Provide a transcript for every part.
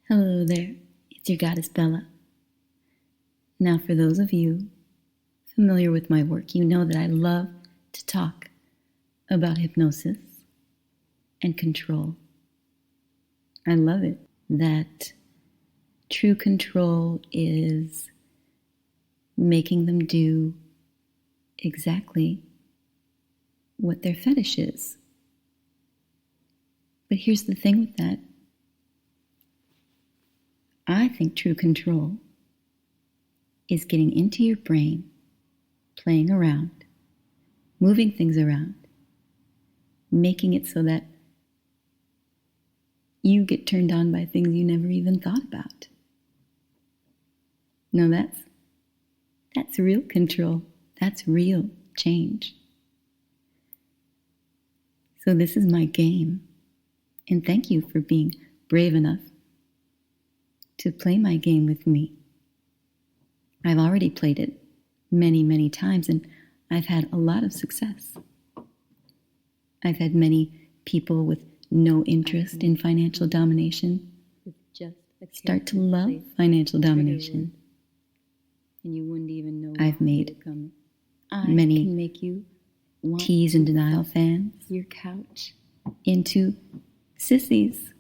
Hello there, it's your goddess Bella. Now for those of you familiar with my work, you know that I love to talk about hypnosis and control. I love it. That true control is making them do exactly what their fetish is. But here's the thing with that. I think true control is getting into your brain, playing around, moving things around, making it so that you get turned on by things you never even thought about. No, that's real control. That's real change. So this is my game, and thank you for being brave enough to play my game with me. I've already played it many, many times, and I've had a lot of success. I've had many people with no interest in financial domination start to love financial domination. And you wouldn't even know. I've made many tease and denial fans your couch into sissies.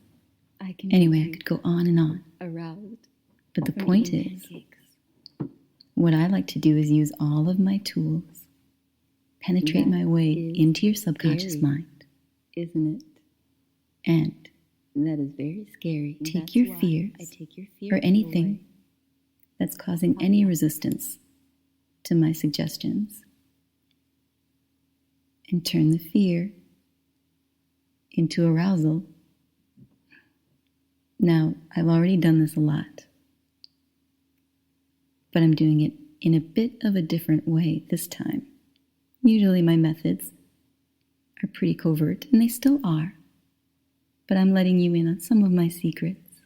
Anyway, I could go on and on. Aroused. But the point is, what I like to do is use all of my tools, penetrate my way into your subconscious mind. Isn't it? And that is very scary. Take your fears or anything that's causing any resistance to my suggestions and turn the fear into arousal. Now, I've already done this a lot, but I'm doing it in a bit of a different way this time. Usually my methods are pretty covert, and they still are, but I'm letting you in on some of my secrets.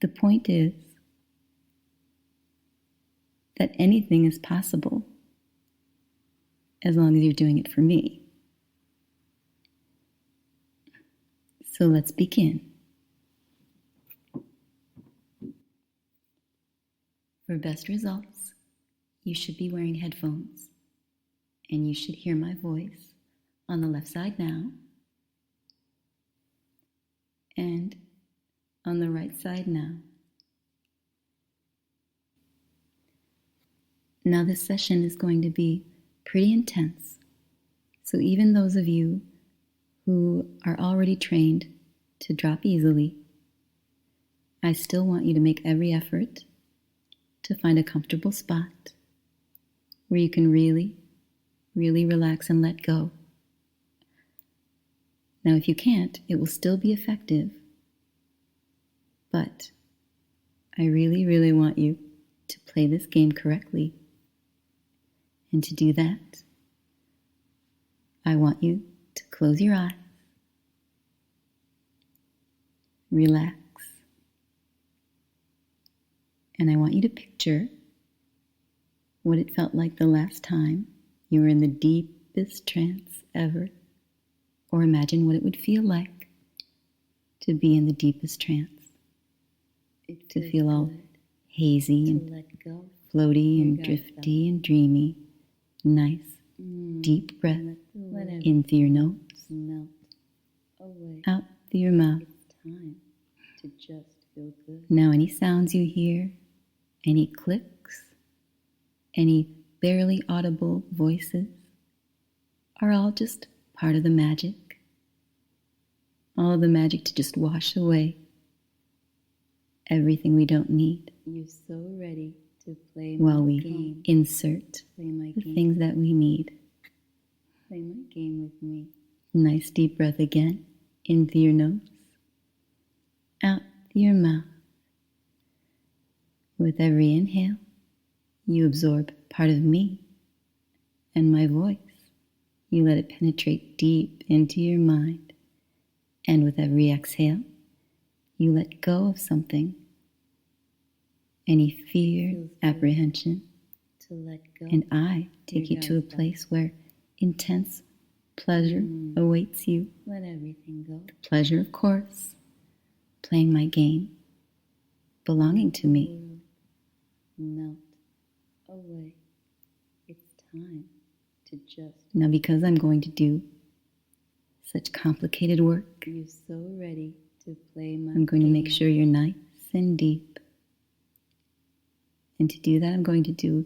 The point is that anything is possible as long as you're doing it for me. So let's begin. For best results, you should be wearing headphones, and you should hear my voice on the left side now, and on the right side now. Now this session is going to be pretty intense, so even those of you who are already trained to drop easily, I still want you to make every effort to find a comfortable spot where you can really, really relax and let go. Now, if you can't, it will still be effective, but I really, really want you to play this game correctly. And to do that, I want you to close your eyes, relax, and I want you to picture what it felt like the last time you were in the deepest trance ever, or imagine what it would feel like to be in the deepest trance, to feel all hazy and floaty and drifty and dreamy. Nice, deep breath in through your nose, out through your mouth. Time to just feel good. Now any sounds you hear, any clicks, any barely audible voices are all just part of the magic. All of the magic to just wash away everything we don't need. You're so ready to play while my we game. Insert the things that we need. Play my game with me. Nice deep breath again, in through your nose, out through your mouth. With every inhale, you absorb part of me and my voice. You let it penetrate deep into your mind. And with every exhale, you let go of something, any fear, apprehension, to let go. And I take you to a place where intense pleasure awaits you. Let everything go. The pleasure, of course, playing my game, belonging to me. Melt away. It's time to just. Now, because I'm going to do such complicated work, You're so ready to play my I'm going to make game. sure you're nice and deep. And to do that, I'm going to do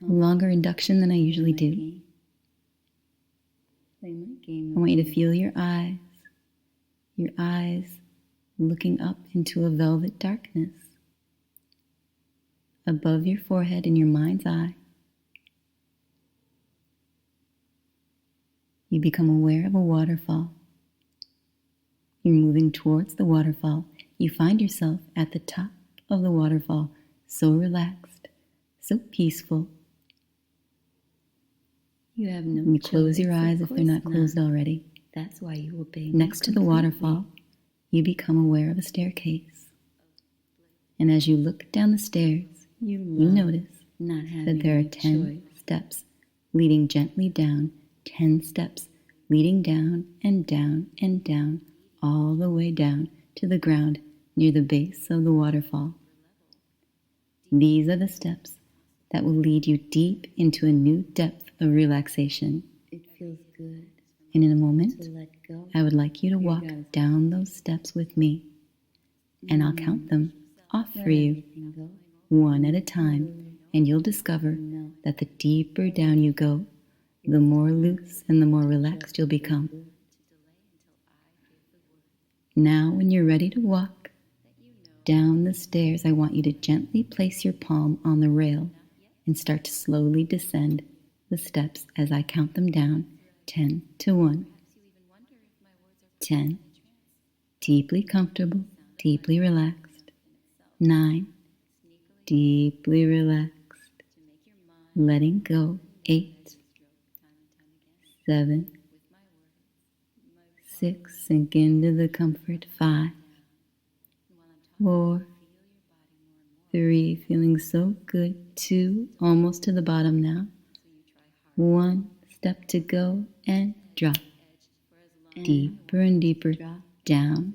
a longer induction than I usually do. Play my game. I want you to feel your eyes looking up into a velvet darkness above your forehead in your mind's eye. You become aware of a waterfall. You're moving towards the waterfall. You find yourself at the top of the waterfall, so relaxed, so peaceful. You have no You close your eyes if they're not course closed already. That's why you obey me Next to the completely. waterfall, you become aware of a staircase. And as you look down the stairs, you notice not having that there are any 10 choice. steps leading gently down, 10 steps leading down and down and down, all the way down to the ground near the base of the waterfall. These are the steps that will lead you deep into a new depth of relaxation. It feels good And in a moment, to let go. I would like you to walk down those steps with me, and I'll count them off for you, Everything go. one at a time, and you'll discover that the deeper down you go, the more loose and the more relaxed you'll become. Now, when you're ready to walk down the stairs, I want you to gently place your palm on the rail and start to slowly descend the steps as I count them down, 10 to 1. 10, deeply comfortable, deeply relaxed. 9, deeply relaxed, letting go. 8, 7, 6, sink into the comfort. 5, 4, 3, feeling so good. 2, almost to the bottom now. 1, step to go and drop. Deeper and deeper down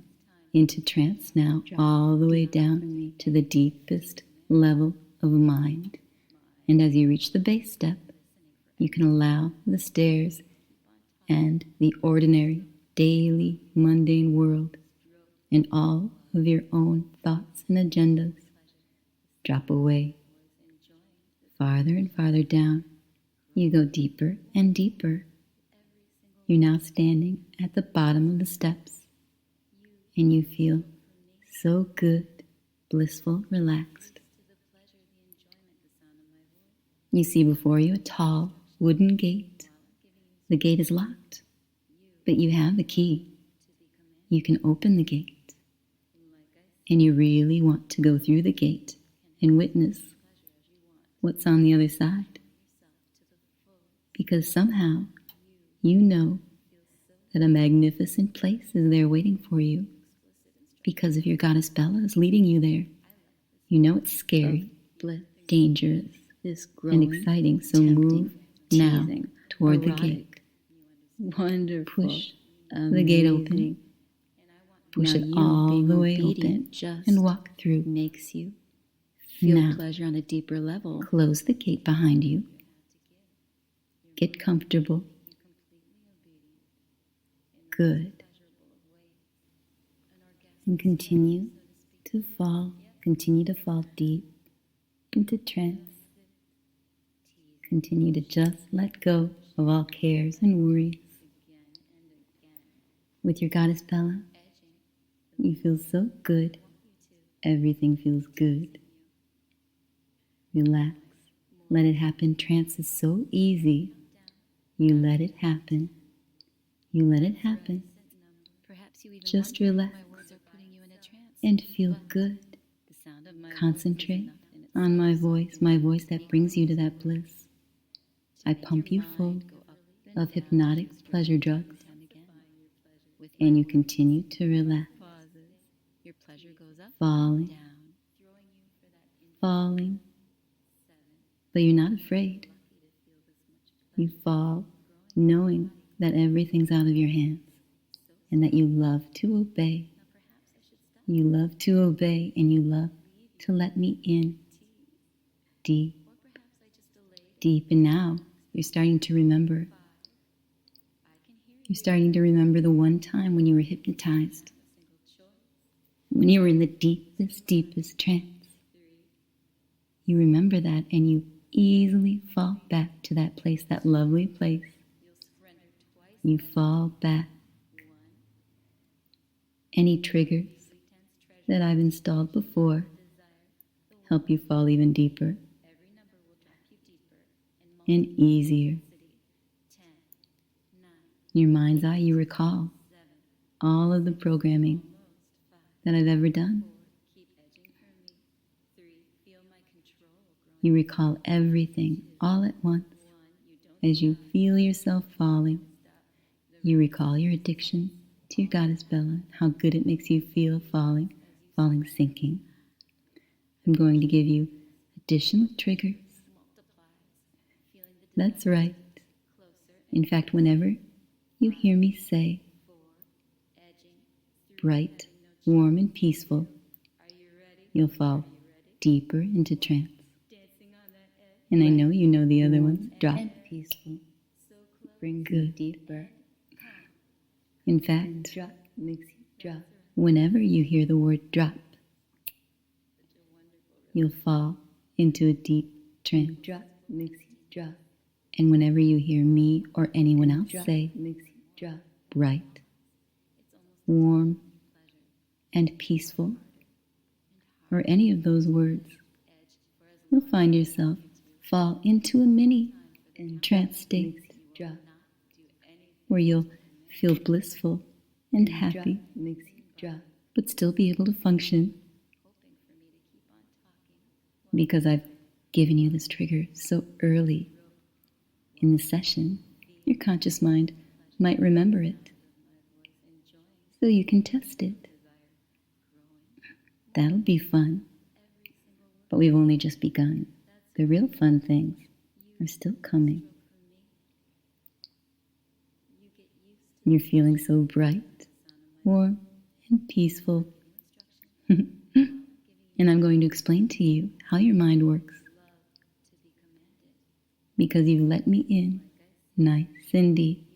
into trance now, all the way down to the deepest level of mind. And as you reach the base step, you can allow the stairs and the ordinary, daily, mundane world and all of your own thoughts and agendas drop away. Farther and farther down, you go deeper and deeper. You're now standing at the bottom of the steps, and you feel so good, blissful, relaxed. You see before you a tall wooden gate. The gate is locked, but you have the key. You can open the gate, and you really want to go through the gate and witness what's on the other side, because somehow you know that a magnificent place is there waiting for you because of your goddess Bella is leading you there. You know it's scary, dangerous, and exciting, so move now toward the gate. Wonderful. Push the gate open. Push it all the way open and walk through. Makes you feel Now, pleasure on a deeper level. close the gate behind you. Get comfortable. Good. And continue to fall deep into trance. Continue to just let go of all cares and worries. With your goddess Bella, you feel so good. Everything feels good. Relax. Let it happen. Trance is so easy. You let it happen. You let it happen. Just relax and feel good. Concentrate on my voice that brings you to that bliss. I pump you full of hypnotic pleasure drugs, and you continue to relax, falling, falling, but you're not afraid. You fall knowing that everything's out of your hands and that you love to obey You love to obey, and you love to let me in deep, deep. And now you're starting to remember. You're starting to remember the one time when you were hypnotized, when you were in the deepest, deepest trance. You remember that, and you easily fall back to that place, that lovely place. You fall back. Any triggers that I've installed before help you fall even deeper and easier. In your mind's eye, you recall all of the programming that I've ever done. You recall everything all at once. As you feel yourself falling, you recall your addiction to your goddess Bella, how good it makes you feel falling, sinking. I'm going to give you additional triggers. That's right. In fact, whenever you hear me say bright, warm, and peaceful, you'll fall deeper into trance. And I know you know the other ones. Drop. And peaceful. Brings Good. you deeper. In fact, Drop makes you drop. whenever you hear the word drop, you'll fall into a deep trance. Drop makes you drop. And whenever you hear me or anyone else Drop say makes you drop. bright, warm, and peaceful, or any of those words, you'll find yourself fall into a mini trance state Makes you drop. where you'll feel blissful and Drop happy, makes you drop. but still be able to function because I've given you this trigger so early in the session. Your conscious mind might remember it, so you can test it. That'll be fun, but we've only just begun. The real fun things are still coming. You're feeling so bright, warm, and peaceful. And I'm going to explain to you how your mind works, because you've let me in nice and deep.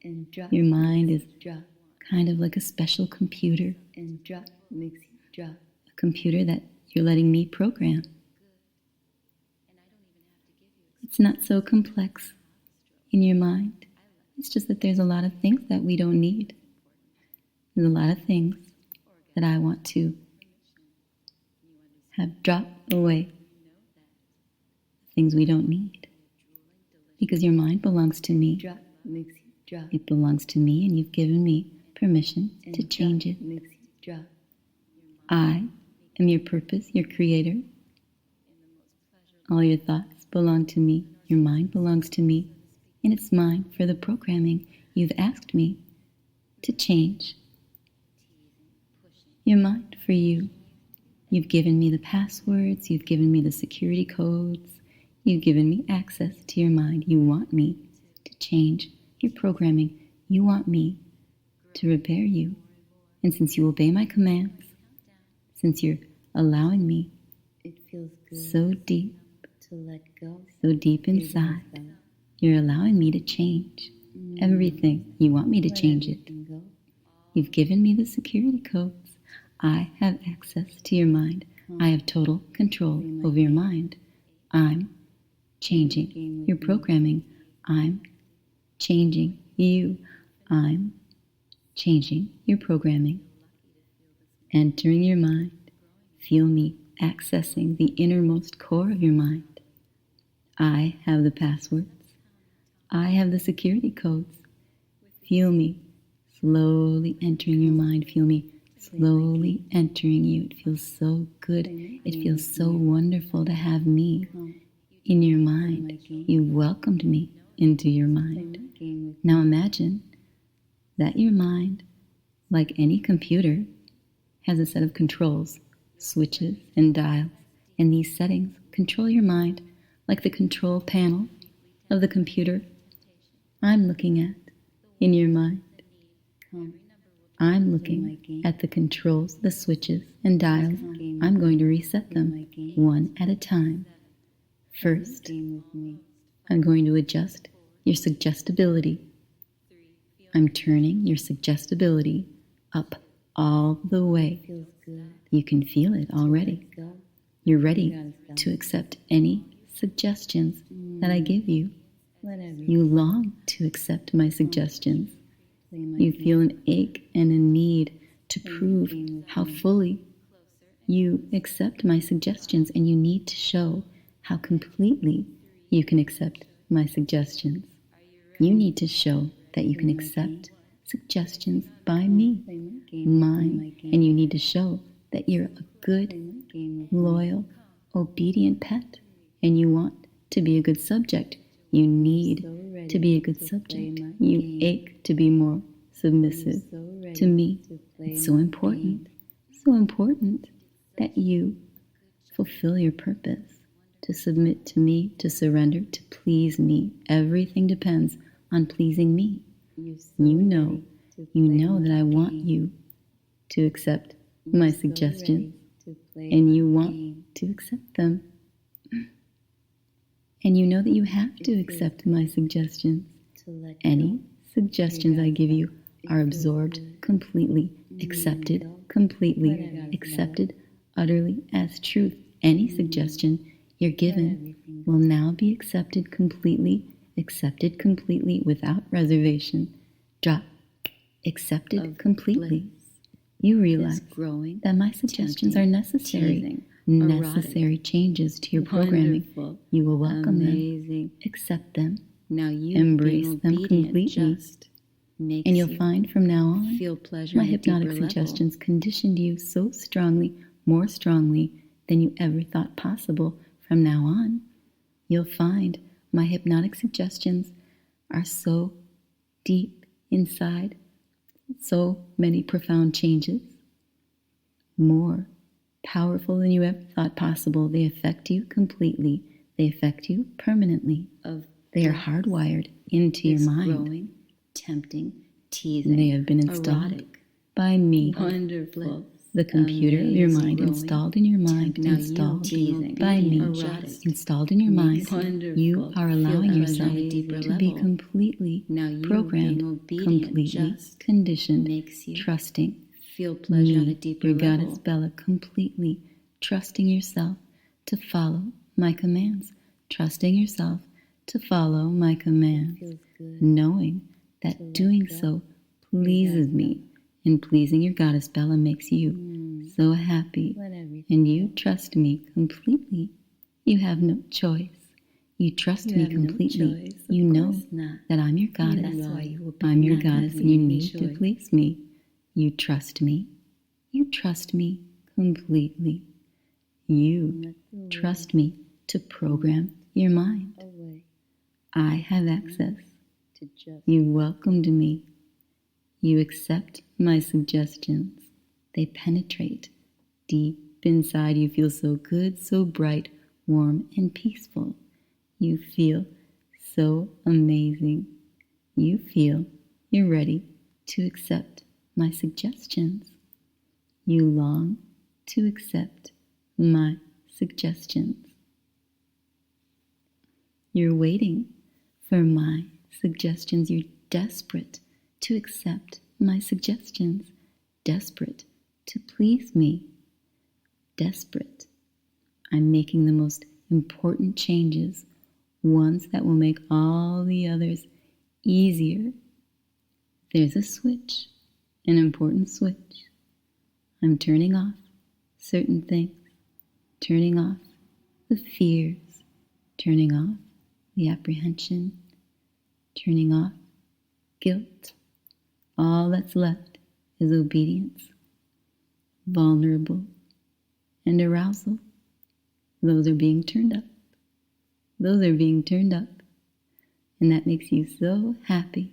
And drop. Your mind is Drop. kind of like a special computer, And drop makes you drop. a computer that you're letting me program. It's not so complex in your mind. It's just that there's a lot of things that we don't need. There's a lot of things that I want to have dropped away. Things we don't need. Because your mind belongs to me. Drop makes you drop. It belongs to me, and you've given me permission And to change it. Makes you drop. I am your purpose, your creator. All your thoughts belong to me. Your mind belongs to me. And it's mine for the programming you've asked me to change. Your mind for you. You've given me the passwords. You've given me the security codes. You've given me access to your mind. You want me to change your programming. You want me to repair you. And since you obey my commands, since you're allowing me It feels good so deep to let go. so deep inside, you're allowing me to change everything. You want me to change it. Go. You've given me the security codes. I have access to your mind. I have total control over your mind. I'm changing your programming. I'm changing you. I'm changing your programming. Entering your mind. Feel me accessing the innermost core of your mind. I have the passwords. I have the security codes. Feel me slowly entering your mind. Feel me slowly entering you. It feels so good. It feels so wonderful to have me in your mind. You welcomed me into your mind. Now imagine that your mind, like any computer, has a set of controls, switches, and dials. And these settings control your mind like the control panel of the computer I'm looking at in your mind. I'm looking at the controls, the switches, and dials. I'm going to reset them one at a time. First, I'm going to adjust your suggestibility. I'm turning your suggestibility up all the way. Feels good. You can feel it already. Let go. You're ready to accept any suggestions that I give you. Let everything You long to accept my suggestions. play my You game. feel an ache and a need to Play my prove game with how me. fully you accept my suggestions, and you need to show how completely you can accept my suggestions. You need to show that you can accept suggestions by me, Play my game. Play my mine, game. and you need to show that you're a Play good, my game with me. loyal, obedient pet, and you want to be a good subject. You need So ready to be a good to subject. play my You game. ache to be more submissive So ready to me. to play It's so my important, game. so important that you fulfill your purpose, to submit to me, to surrender, to please me. Everything depends on pleasing me. You're so You know, ready to you play know that my I want game. you to accept You're my so suggestions, ready to play and my you want game. to accept them. And you know that you have to accept my suggestions. To let Any go. suggestions I give you are absorbed completely, accepted completely, accepted utterly as truth. Any suggestion you're given will now be accepted completely without reservation. Drop. Accepted completely. You realize growing, that my suggestions are necessary, teasing, necessary changes to your programming. wonderful, You will welcome them, amazing. accept them, Now you embrace being them obedient completely, just makes and you'll you find from now on feel pleasure my on a hypnotic deeper level. suggestions conditioned you so strongly, more strongly than you ever thought possible. From now on, you'll find my hypnotic suggestions are so deep inside, so many profound changes, more powerful than you ever thought possible. They affect you completely. They affect you permanently. Of They are hardwired into your this mind. growing, tempting, teasing, They have been installed erotic, by me. wonderful, The computer of your amazing, mind, growing, installed in your mind, Now you installed being by me, erotic, installed in your mind. wonderful, You are feel allowing pleasure yourself on a deeper to be level. completely Now you programmed, being obedient completely just conditioned, makes you trusting feel pleasure on a me, deeper your level. goddess Bella, completely trusting yourself to follow my commands, trusting yourself to follow my commands, Feels good. knowing that let doing go. so pleases me, and pleasing your goddess Bella makes you so happy, Let everything and you trust me completely. You have no choice. You trust You me have no completely. choice. Of you know course not. that I'm your goddess. That's why you will be I'm your not goddess, giving and you me need to choice. please me. You trust me. You trust me completely. You Let the trust me to program your mind. away I have access. to just You welcomed me. You accept my suggestions. They penetrate deep inside. You feel so good, so bright, warm, and peaceful. You feel so amazing. You feel you're ready to accept my suggestions. You long to accept my suggestions. You're waiting for my suggestions. You're desperate to accept my suggestions, desperate to please me, desperate. I'm making the most important changes, ones that will make all the others easier. There's a switch, an important switch. I'm turning off certain things, turning off the fears, turning off the apprehension, turning off guilt. All that's left is obedience, vulnerable, and arousal. Those are being turned up. Those are being turned up. And that makes you so happy.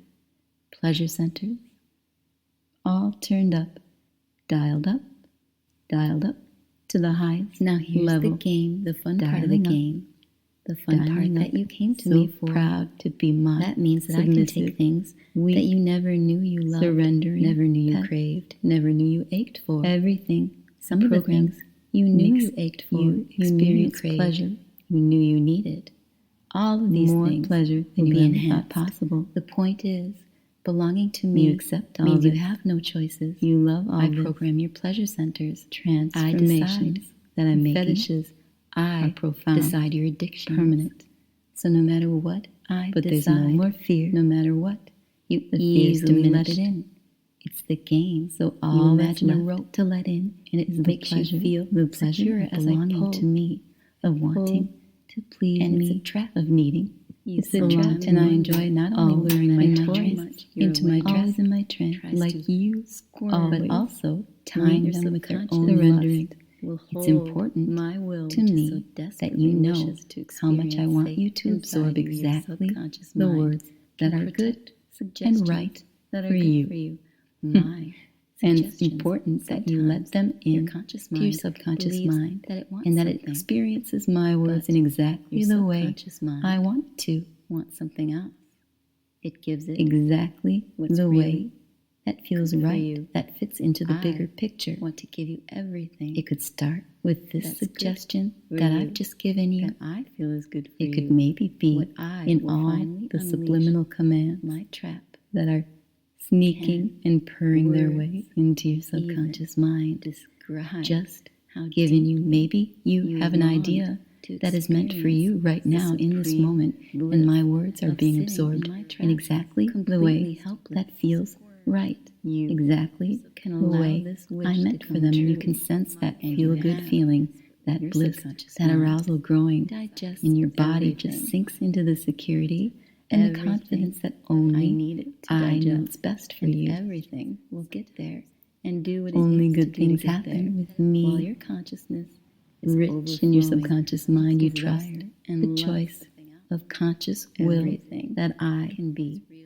Pleasure centers, all turned up, dialed up to the highest Now here's level. the game, the fun part of the Dialing up. game. the fun part that you came to me for. Proud to be my That means that I can take things that you never knew you loved, surrendering, never knew you craved, never knew you ached for. Everything, some of the things you knew you ached for, you experienced pleasure, you knew you needed. All of these things pleasure than you ever thought possible. The point is, belonging to me, you accept all means you have no choices. You love all I program your pleasure centers, transformations that I'm making. Fetishes are profound. Decide your addiction permanent. So no matter what I but decide, there's no more fear. No matter what, you easily let it in. It's the game. So all you imagine a rope to let in, and it makes you feel the pleasure as belonging to me, of wanting to please and me, it's a trap of needing. It's a trap, and I enjoy not only luring my toys into my dress in my trance, like you, but also tying them with their own surrendering. It's important to me that you know how much I want you to absorb exactly the words that are good and right for you. And it's important that you let them in to your subconscious mind and that it experiences my words in exactly the way I want to. Want something else. It gives it exactly the way that feels right, that fits into the bigger picture. Want to give you everything. It could start with this suggestion that I've just given you. That I feel is good for you. It could maybe be in all the subliminal commands, my trap, that are sneaking and purring their way into your subconscious mind. Just giving you, maybe you have an idea that is meant for you right now in this moment, and my words are being absorbed in exactly the way that feels right, exactly the way I meant for them, and you can sense that feel-good feeling, that bliss, that arousal growing, and your body just sinks into the security and the confidence that only I know what's best for you. Everything will get there and do what only good things happen with me. While your consciousness rich in your subconscious mind, you trust the choice of conscious will that I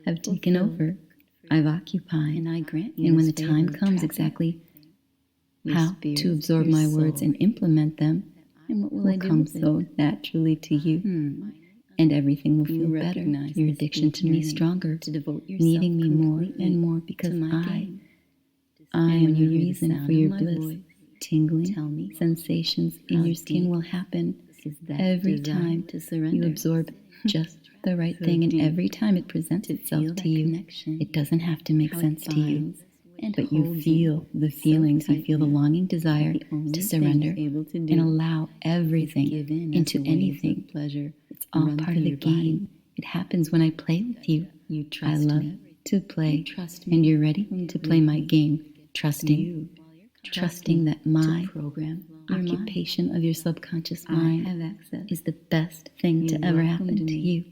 have taken over, I've occupied, and I grant you. And when the time comes, exactly how to absorb my words and implement them, and what will come so naturally to you, and everything will feel better. Your addiction to me stronger, needing me more and more because I am the reason for your bliss. Tingling sensations in your skin will happen every time you absorb just the right thing, and every time it presents itself to you. It doesn't have to make sense to you, but you feel the feelings, you feel the longing desire to surrender and allow everything into anything. It's all part of the game. It happens when I play with you. I love to play, and you're ready to play my game, trusting that my occupation of your subconscious mind is the best thing to ever happen to you.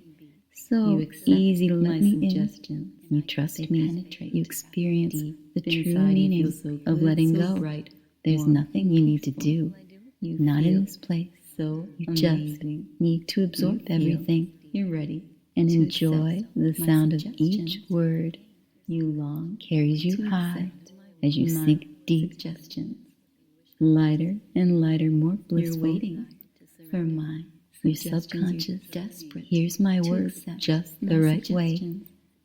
So easy to let me in. You trust me. You experience the true meaning of letting go. There's nothing you need to do. Not in this place. You just need to absorb everything. You're ready and enjoy the sound of each word. You long carries you high as you sink deep. Lighter and lighter, more blissful. You're waiting for my your subconscious. Here's my words just the right way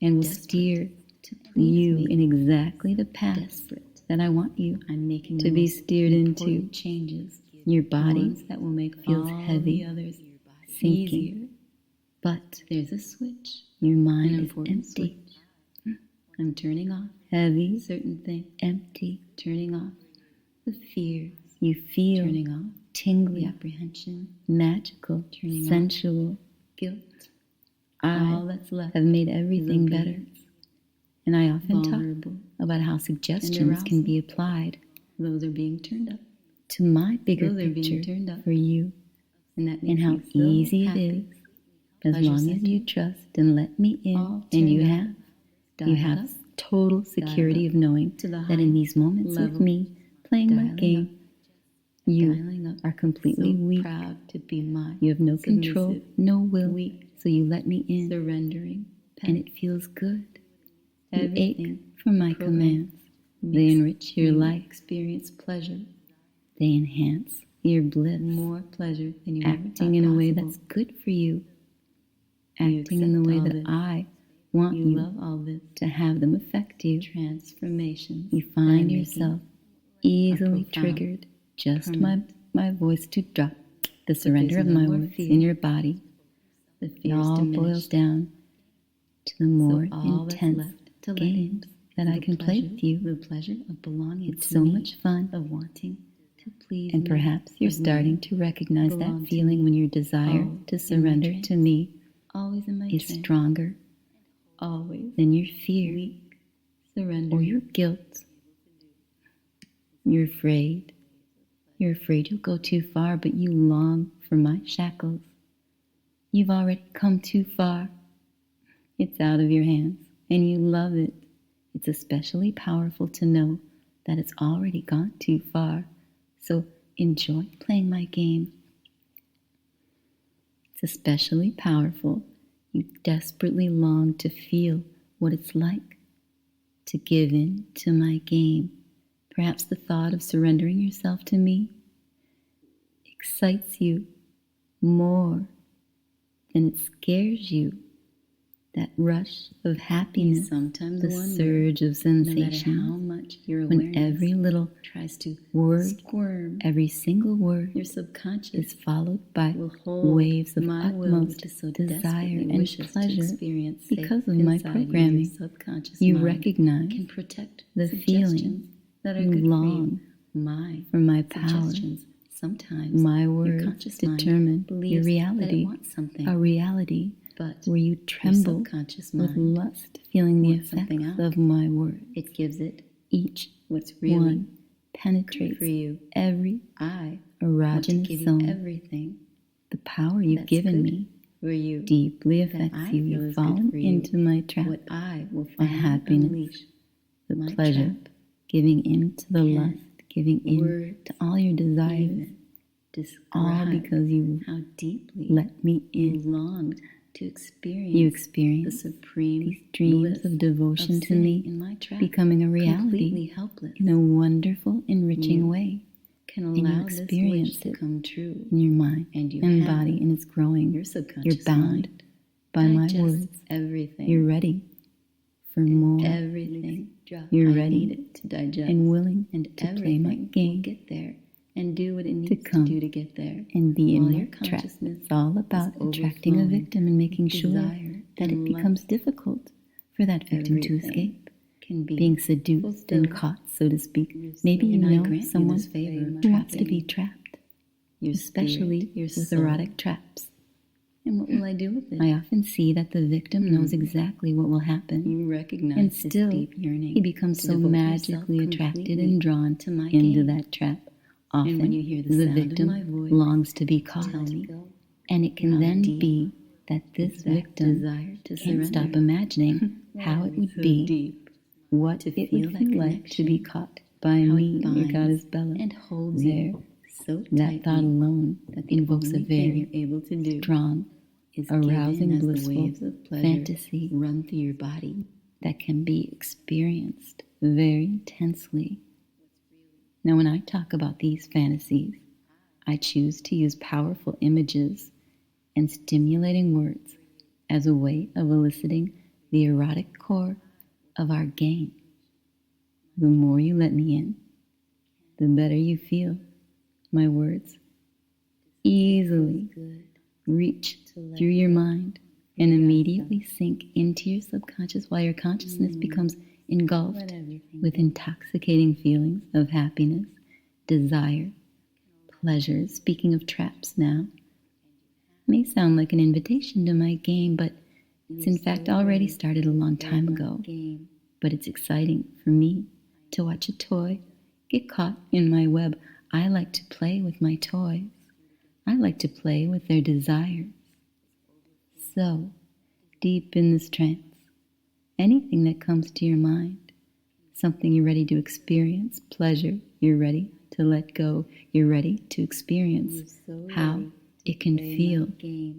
and will steer you in exactly the path that I want you to be steered into. Your body that will make feels heavy, sinking. But there's a switch. Your mind is empty. I'm turning off heavy, certain thing, empty, turning off the fears you feel, turning off tingling, apprehension, magical, turning sensual, off guilt. All that's left have made everything better. And I often talk about how suggestions can be applied. Those are being turned up to my bigger picture for you, and how easy it is, as long as you trust and let me in, and you have total security of knowing that in these moments with me playing my game, you are completely weak. You have no control, no will, so you let me in, surrendering, and it feels good. You ache for my commands. They enrich your life, experience pleasure. They enhance your bliss, more pleasure than you ever thought acting in a way possible. that's good for you, You acting in the accept way all that this. I want You you love all this. to have them affect you. Transformations. You that find I'm yourself making easily profound, triggered, just permanent. my voice to drop, the surrender of no my more words fear. in your body. The It fear is all boils diminished. down to the more all that's intense left to let games in that is I the can play pleasure- with you. The pleasure of belonging It's to so me, much fun. of wanting to please And me, perhaps you're of starting me, to recognize belong that to feeling me. when your desire Oh, to in my surrender trance. to me always in my is trance, stronger always than your fear weak, surrender, or your guilt. You're afraid. You're afraid you'll go too far, but you long for my shackles. You've already come too far. It's out of your hands, and you love it. It's especially powerful to know that it's already gone too far. So enjoy playing my game. It's especially powerful. You desperately long to feel what it's like to give in to my game. Perhaps the thought of surrendering yourself to me excites you more than it scares you. That rush of happiness, sometimes the wonder, surge of no matter sensation, how much your when awareness every little tries to word, squirm, every single word your subconscious is followed by will hold waves of my will, utmost which is so desire desperately and wishes to pleasure experience because safe of my inside programming. your subconscious You mind recognize can protect the suggestions feeling. that are You good for you. long for my power. Suggestions. Sometimes My your words conscious determine mind believes your that it reality, wants something, a reality but where you your tremble subconscious with mind lust, feeling the wants something effects else. of my words. It gives it Each what's really one good penetrates for you. every I want to erogenous give you zone. everything The power you've that's given good me for you, deeply that affects I you. feel You've is good fallen for you. into my trap. What I will The finally happiness, unleash, the my pleasure, trap, giving in to the can lust, giving in words to all your desires, even all describe because you how deeply let me you in. longed to experience You the experience supreme these dreams bliss of devotion of to sitting me in my trap, becoming a completely reality helpless. in a wonderful, enriching You way. can And you allow this experience wish to it come true, in your mind and you and have body, and it's growing. your You're subconscious bound mind by my digests words. everything. You're ready for more. Everything You're I ready need it to digest, and willing and to play my everything will game, get there and do what it needs to come do to get there. and be in While my your trap. consciousness It's all about is attracting a overflowing victim and making sure desire that it and becomes lust. difficult for that victim to Everything escape. can be Being seduced fulfilled. and caught, so to speak. Maybe you And I know grant you someone this favor of who wants to trapping be trapped, your especially spirit, your with soul. erotic traps. And what will I do with it? I often see that the victim knows exactly what will happen, You recognize and this still deep yearning he becomes to so devote magically yourself attracted completely and drawn to my into game. that trap. And when Often you hear the the sound of victim my voice, longs to be caught, tell me and it can how then deep be that this is that victim desire to can't stop surrender. imagining how it would So be, deep what to it feel would that feel like to be connection, caught by how me, it your binds goddess Bella. and holds There, you so that tightly thought alone that the invokes a only thing very you're able to do strong, is arousing, give in as the blissful waves of pleasure fantasy run through your body. that can be experienced very intensely. Now, when I talk about these fantasies, I choose to use powerful images and stimulating words as a way of eliciting the erotic core of our game. The more you let me in, the better you feel. My words easily reach through your mind and immediately sink into your subconscious while your consciousness becomes engulfed with intoxicating feelings of happiness, desire, pleasure. Speaking of traps now, may sound like an invitation to my game, but it's in fact already started a long time ago. But it's exciting for me to watch a toy get caught in my web. I like to play with my toys. I like to play with their desires. So, deep in this trance, anything that comes to your mind, something you're ready to experience, pleasure, you're ready to let go, you're ready to experience how it can feel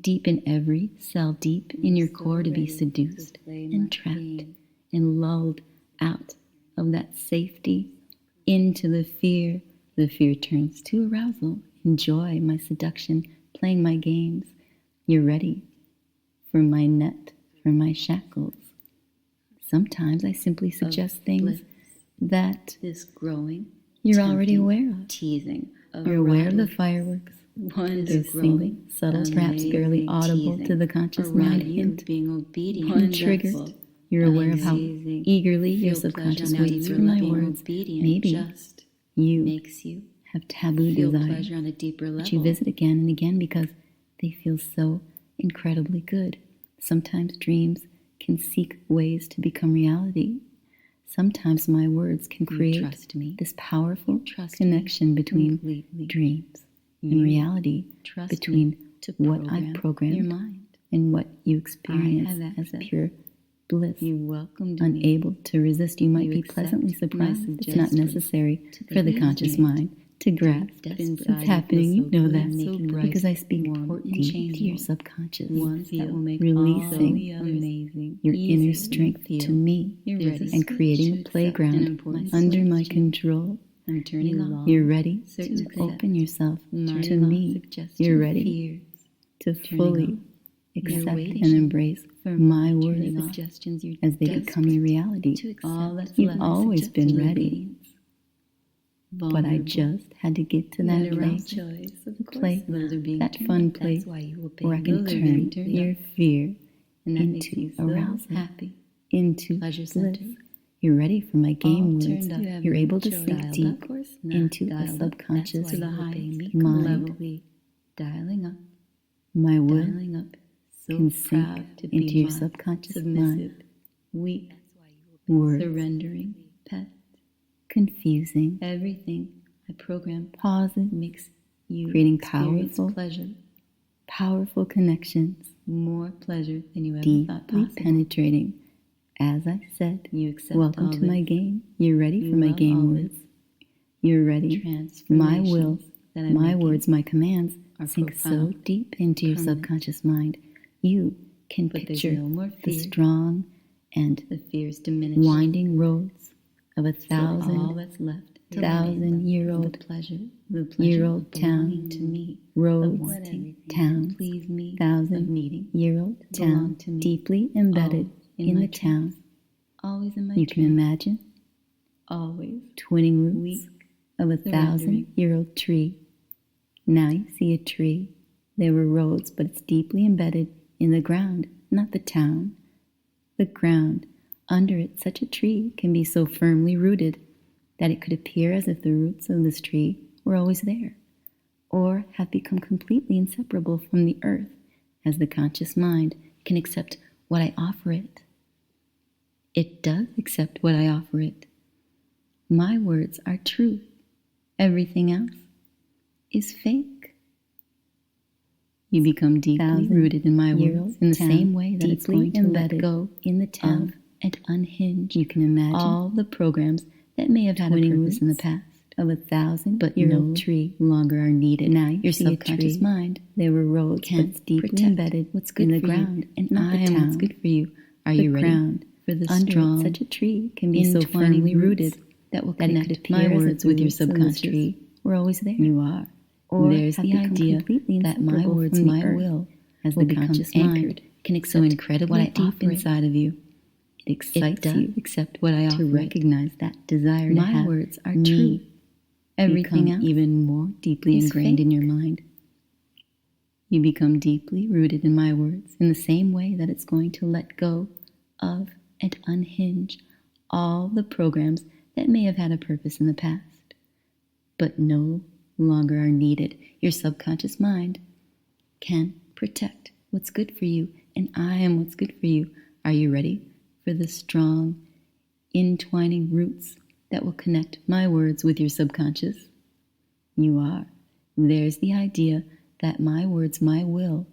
deep in every cell, deep in your core to be seduced and trapped and lulled out of that safety into the fear. The fear turns to arousal enjoy my seduction, playing my games. You're ready for my net, for my shackles. Sometimes I simply suggest things that this growing, you're already aware of. teasing, You're aware of the fireworks. There's single, subtle, perhaps barely audible to the conscious mind hint being obedient and triggered. You're aware of how eagerly your subconscious waits for my words. Maybe you makes you have taboo feel desires pleasure on a deeper level. that you visit again and again because they feel so incredibly good. Sometimes dreams can seek ways to become reality. Sometimes my words can create this powerful connection between dreams and reality, between what I've programmed your mind and what you experience as pure bliss. You welcomed Unable me. to resist, you might You be accept pleasantly my surprised. It's not necessary for the conscious create. mind to grasp Inside what's happening. You know that so bright, because I speak warm, and deep to changeable. your subconscious, Ones that will make releasing all the amazing, your easier inner to strength feel. to me You're ready and creating to a accept playground an important under my switch. control. I'm turning off You're ready certain to open yourself my to me. suggestion You're ready fears. to Turning fully off. accept waiting and embrace for my turning words off suggestions you're as they become your reality. to accept. All that's You've always been ready, obedience. but I just had to get to that place, that fun place where I can turn your fear into arousal, happy, into pleasure bliss. centered. You're ready for my game All words. turned up. You're able to Dialed sink up. deep Of course, into the dialed up. subconscious That's why you obey me. mind. Level. Dialing up, My will dialing up. So can sink proud to be into your my subconscious submissive, mind. weak, Words surrendering pet. confusing, Everything I program pauses, makes you creating experience powerful, pleasure, powerful connections, more pleasure than you ever thought deeply possible. penetrating. As I said, You accept welcome all to my this. game. You're ready You for my love game all words. this. You're ready. My will, that I'm my making words, my commands are sink so profound, deep into your permanent. subconscious mind. You can But there's picture no more the fear. strong and The fears diminish. winding roads of a So all thousand that's left to thousand-year-old the pleasure of town, belonging to me, roads, of wanting towns, to please me, of thousand needing year-old to belong town, to me. deeply embedded All in in my the town. dreams. Always in my You can dreams. imagine Always twinning roots weak, of a surrendering. 1,000-year-old tree. Now you see a tree. There were roads, but it's deeply embedded in the ground, not the town. The ground. Under it, such a tree can be so firmly rooted that it could appear as if the roots of this tree were always there, or have become completely inseparable from the earth, as the conscious mind can accept what I offer it. It does accept what I offer it. My words are truth. Everything else is fake. You become deeply rooted in my words in the same way that it's going to let go in the town and unhinge. You can imagine all the programs that may have had a purpose in the past of a 1,000-year-old tree longer are needed. Now your subconscious mind, there were roads, but it's deeply embedded what's good in the ground and not the town. What's good for you. Are you ready? Ground for the strong, such a tree can be so firmly rooted that will connect my words with your subconscious tree. We're always there. You are. Or there's the idea that my words, my will, as the conscious mind, can accept so incredibly what I offer inside of you. It excites you, accept what I offer, to recognize that desire to have. My words are true. Everything else even more deeply ingrained in your mind. You become deeply rooted in my words in the same way that it's going to let go of and unhinge all the programs that may have had a purpose in the past, but no longer are needed. Your subconscious mind can protect what's good for you, and I am what's good for you. Are you ready for the strong, entwining roots that will connect my words with your subconscious? You are. There's the idea that my words, my will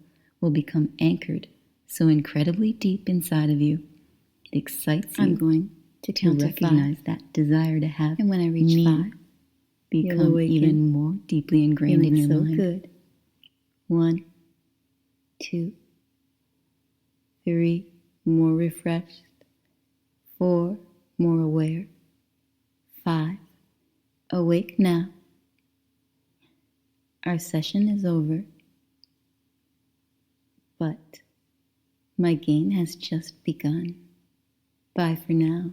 become anchored so incredibly deep inside of you. It excites you. I'm going to count to recognize that desire to have, and when I reach 5, become even more deeply ingrained in your mind. Good. 1, 2, 3, more refreshed. 4, more aware. 5, awake now. Our session is over, but my game has just begun. Bye for now.